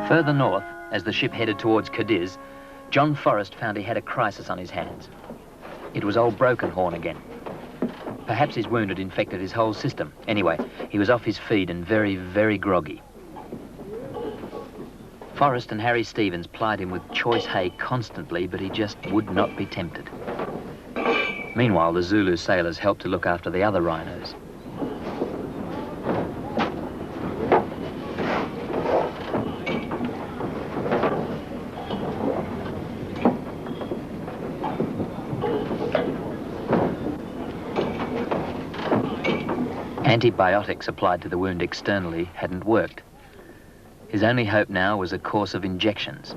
Further north, as the ship headed towards Cadiz, John Forrest found he had a crisis on his hands. It was old Broken Horn again. Perhaps his wound had infected his whole system. Anyway, he was off his feed and very, very groggy. Forrest and Harry Stevens plied him with choice hay constantly, but he just would not be tempted. Meanwhile, the Zulu sailors helped to look after the other rhinos. Antibiotics applied to the wound externally hadn't worked. His only hope now was a course of injections.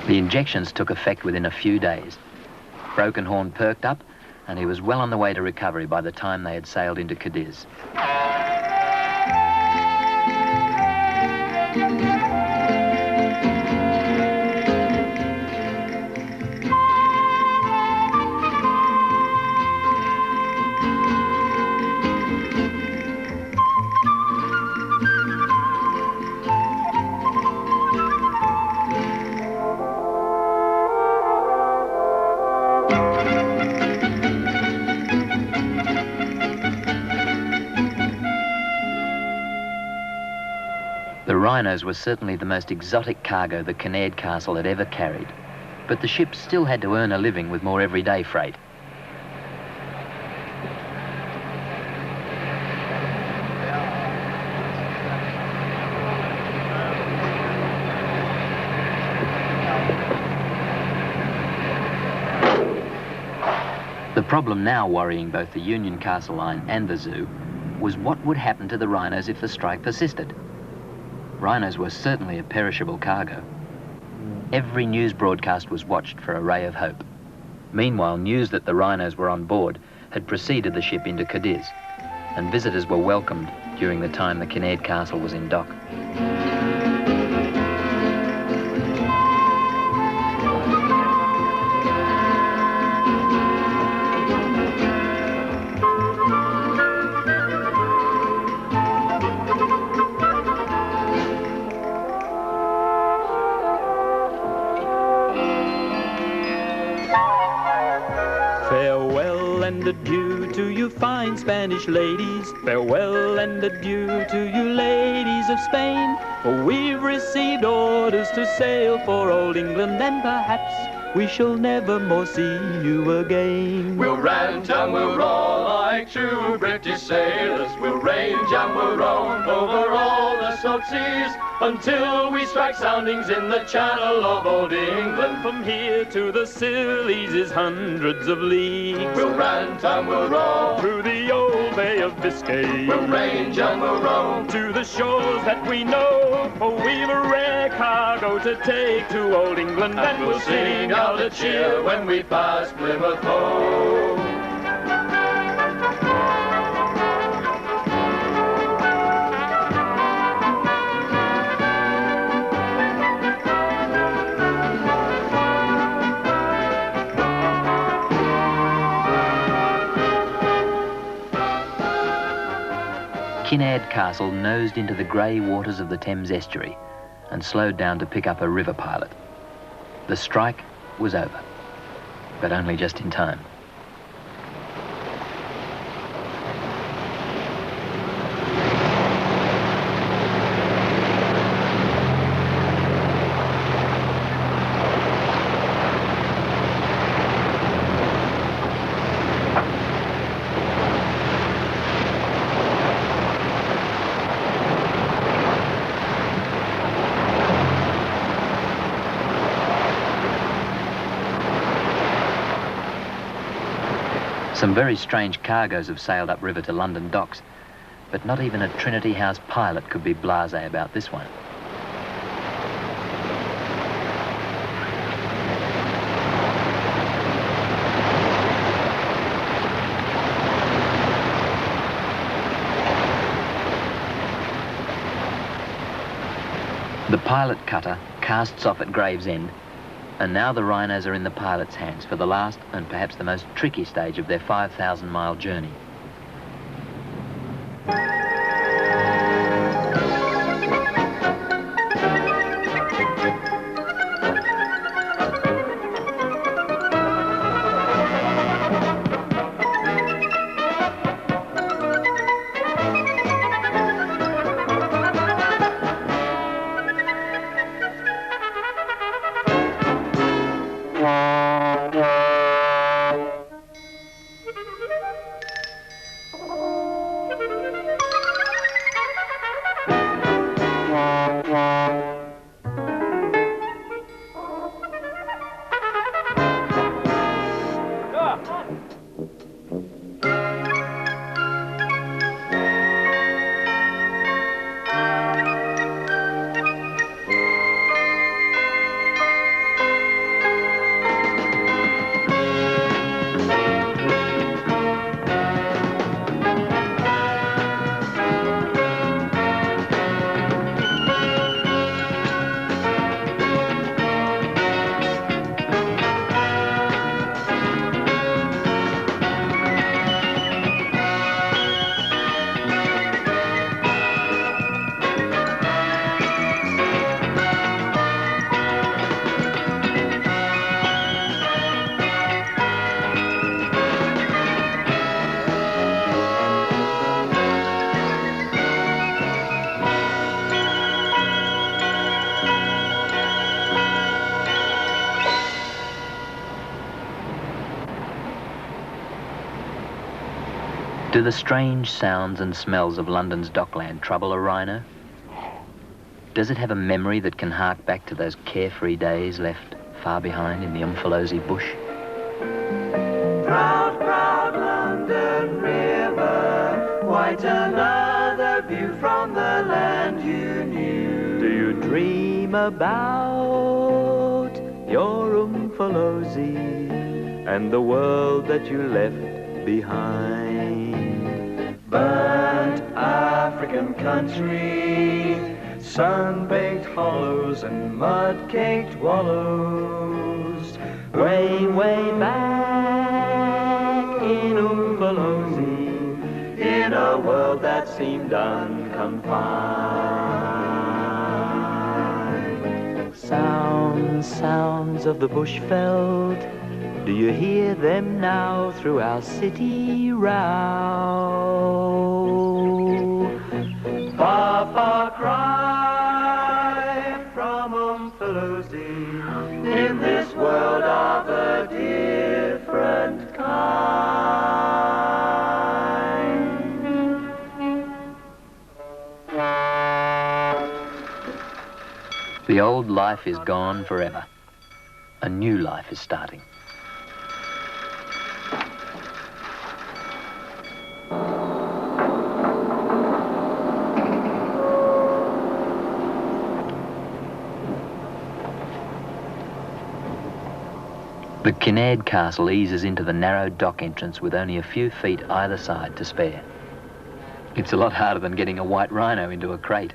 The injections took effect within a few days. Broken Horn perked up, and he was well on the way to recovery by the time they had sailed into Cadiz. The rhinos were certainly the most exotic cargo the Kinnaird Castle had ever carried, but the ship still had to earn a living with more everyday freight. The problem now worrying both the Union Castle Line and the zoo was what would happen to the rhinos if the strike persisted. Rhinos were certainly a perishable cargo. Every news broadcast was watched for a ray of hope. Meanwhile, news that the rhinos were on board had preceded the ship into Cadiz, and visitors were welcomed during the time the Kinnaird Castle was in dock. Farewell and adieu to you fine Spanish ladies. Farewell and adieu to you ladies of Spain. For we've received orders to sail for old England, and perhaps we shall never more see you again. We'll rant and we'll roar like true British sailors. We'll range and we'll roam over all the salt seas until we strike soundings in the channel of old England. From here to the Scillies is hundreds of leagues. We'll rant and we'll roar through the old Bay of Biscay. We'll range and we'll roam to the shores that we know, for we've a rare cargo to take to old England, and we'll sing out a cheer when we pass Plymouth Hoe. Kinnaird Castle nosed into the grey waters of the Thames estuary and slowed down to pick up a river pilot. The strike was over, but only just in time. Some very strange cargoes have sailed upriver to London docks, but not even a Trinity House pilot could be blasé about this one. The pilot cutter casts off at Gravesend, And now the rhinos are in the pilot's hands for the last and perhaps the most tricky stage of their 5,000-mile journey. Do the strange sounds and smells of London's dockland trouble a rhino? Does it have a memory that can hark back to those carefree days left far behind in the Umfolozi bush? Proud, proud London River, quite another view from the land you knew. Do you dream about your Umfolozi and the world that you left behind? Burnt African country, sun-baked hollows and mud-caked wallows. Way, way back in Umfolozi, In a world that seemed unconfined. sounds, sounds of the bushveld. Do you hear them now through our city row? Far, far cry from Umfolozi, in this world of a different kind. The old life is gone forever. A new life is starting. The Kinnaird Castle eases into the narrow dock entrance with only a few feet either side to spare. It's a lot harder than getting a white rhino into a crate.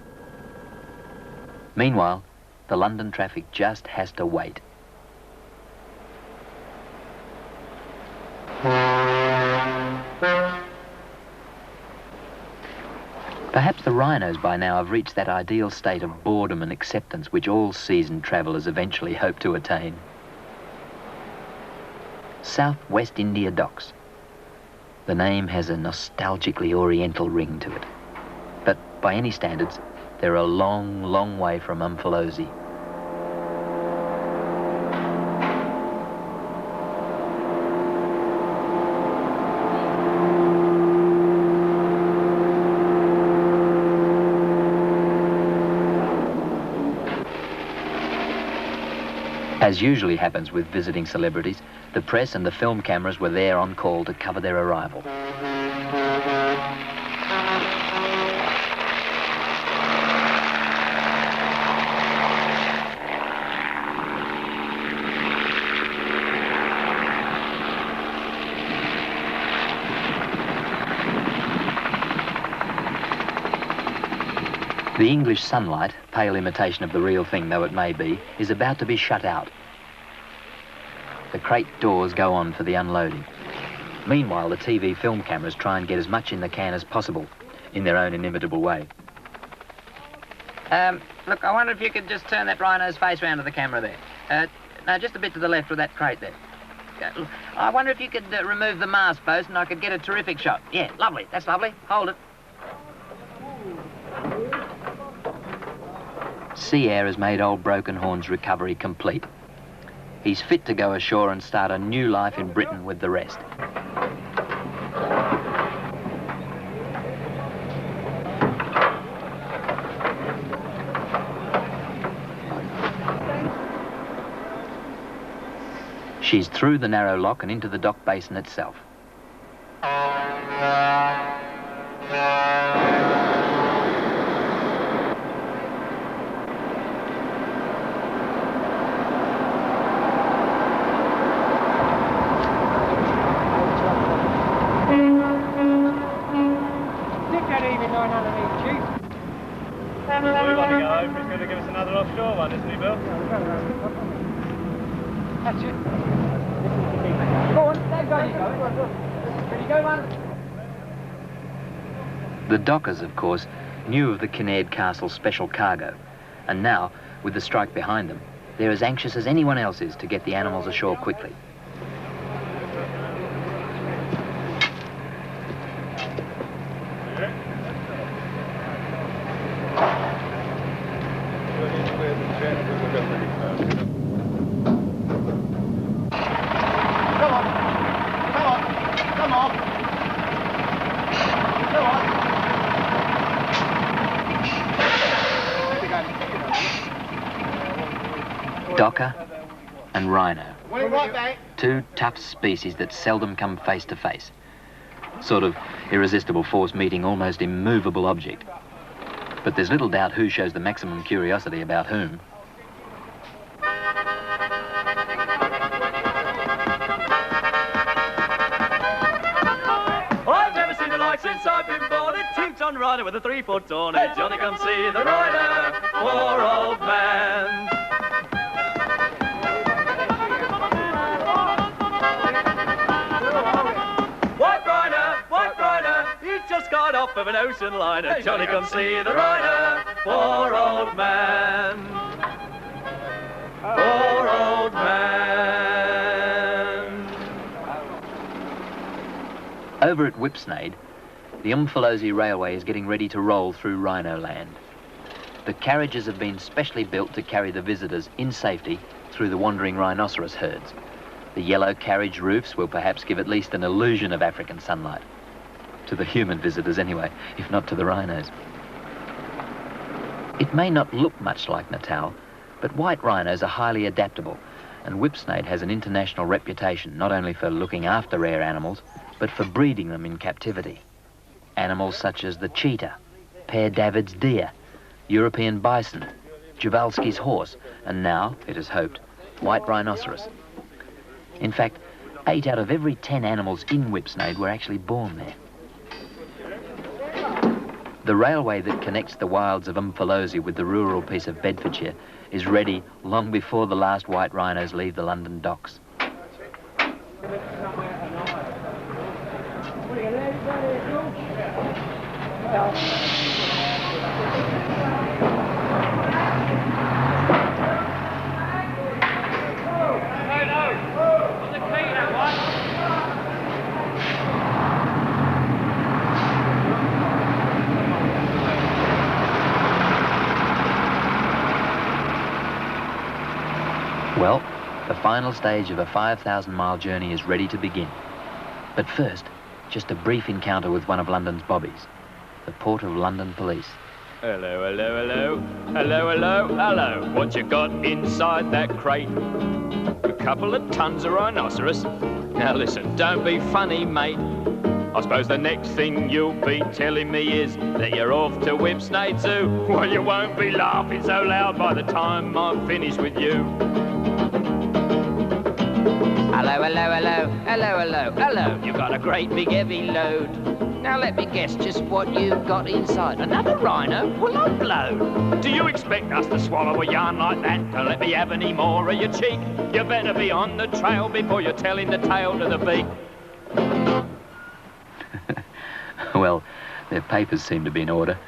Meanwhile, the London traffic just has to wait. Perhaps the rhinos by now have reached that ideal state of boredom and acceptance which all seasoned travellers eventually hope to attain. South West India Docks. The name has a nostalgically oriental ring to it. But by any standards, they're a long, long way from Umfolozi. As usually happens with visiting celebrities, the press and the film cameras were there on call to cover their arrival. The English sunlight, pale imitation of the real thing though it may be, is about to be shut out. The crate doors go on for the unloading. Meanwhile, the TV film cameras try and get as much in the can as possible, in their own inimitable way. Look, I wonder if you could just turn that rhino's face round to the camera there. No, just a bit to the left with that crate there. Look, I wonder if you could remove the mast post and I could get a terrific shot. Yeah, lovely. That's lovely. Hold it. Sea air has made old Broken Horn's recovery complete. He's fit to go ashore and start a new life in Britain with the rest. She's through the narrow lock and into the dock basin itself. We want to go home. He's going to give us another offshore one, isn't he, Bill? That's it. Go on, there go, you go. Can you go, man? The dockers, of course, knew of the Kinnaird Castle special cargo, and now, with the strike behind them, they're as anxious as anyone else is to get the animals ashore quickly. Docker and rhino. Two tough species that seldom come face to face. Sort of irresistible force meeting almost immovable object. But there's little doubt who shows the maximum curiosity about whom. I've never seen the like since I've been born. A two-ton rider with a 3-foot tawny. Johnny, come see the rider, poor old man. White rider, he's just got off of an ocean liner. Johnny, come see the rider, poor old man. Poor old man. Over at Whipsnade, the Umfolozi Railway is getting ready to roll through Rhino Land. The carriages have been specially built to carry the visitors in safety through the wandering rhinoceros herds. The yellow carriage roofs will perhaps give at least an illusion of African sunlight. To the human visitors anyway, if not to the rhinos. It may not look much like Natal, but white rhinos are highly adaptable, and Whipsnade has an international reputation not only for looking after rare animals, but for breeding them in captivity. Animals such as the cheetah, Père David's deer, European bison, Przewalski's horse, and now, it is hoped, white rhinoceros. In fact, 8 out of every 10 animals in Whipsnade were actually born there. The railway that connects the wilds of Umfolozi with the rural piece of Bedfordshire is ready long before the last white rhinos leave the London docks. Well, the final stage of a 5,000-mile journey is ready to begin. But first, just a brief encounter with one of London's bobbies, the Port of London Police. Hello, hello, hello. Hello, hello, hello. What you got inside that crate? A couple of tons of rhinoceros. Now listen, don't be funny, mate. I suppose the next thing you'll be telling me is that you're off to Whipsnade Zoo. Well, you won't be laughing so loud by the time I'm finished with you. Hello, hello, hello, hello, hello, hello. You've got a great big heavy load. Now let me guess just what you've got inside. Another rhino? Well, I'm blown. Do you expect us to swallow a yarn like that? Don't let me have any more of your cheek. You better be on the trail before you're telling the tale to the beak. Well, their papers seem to be in order.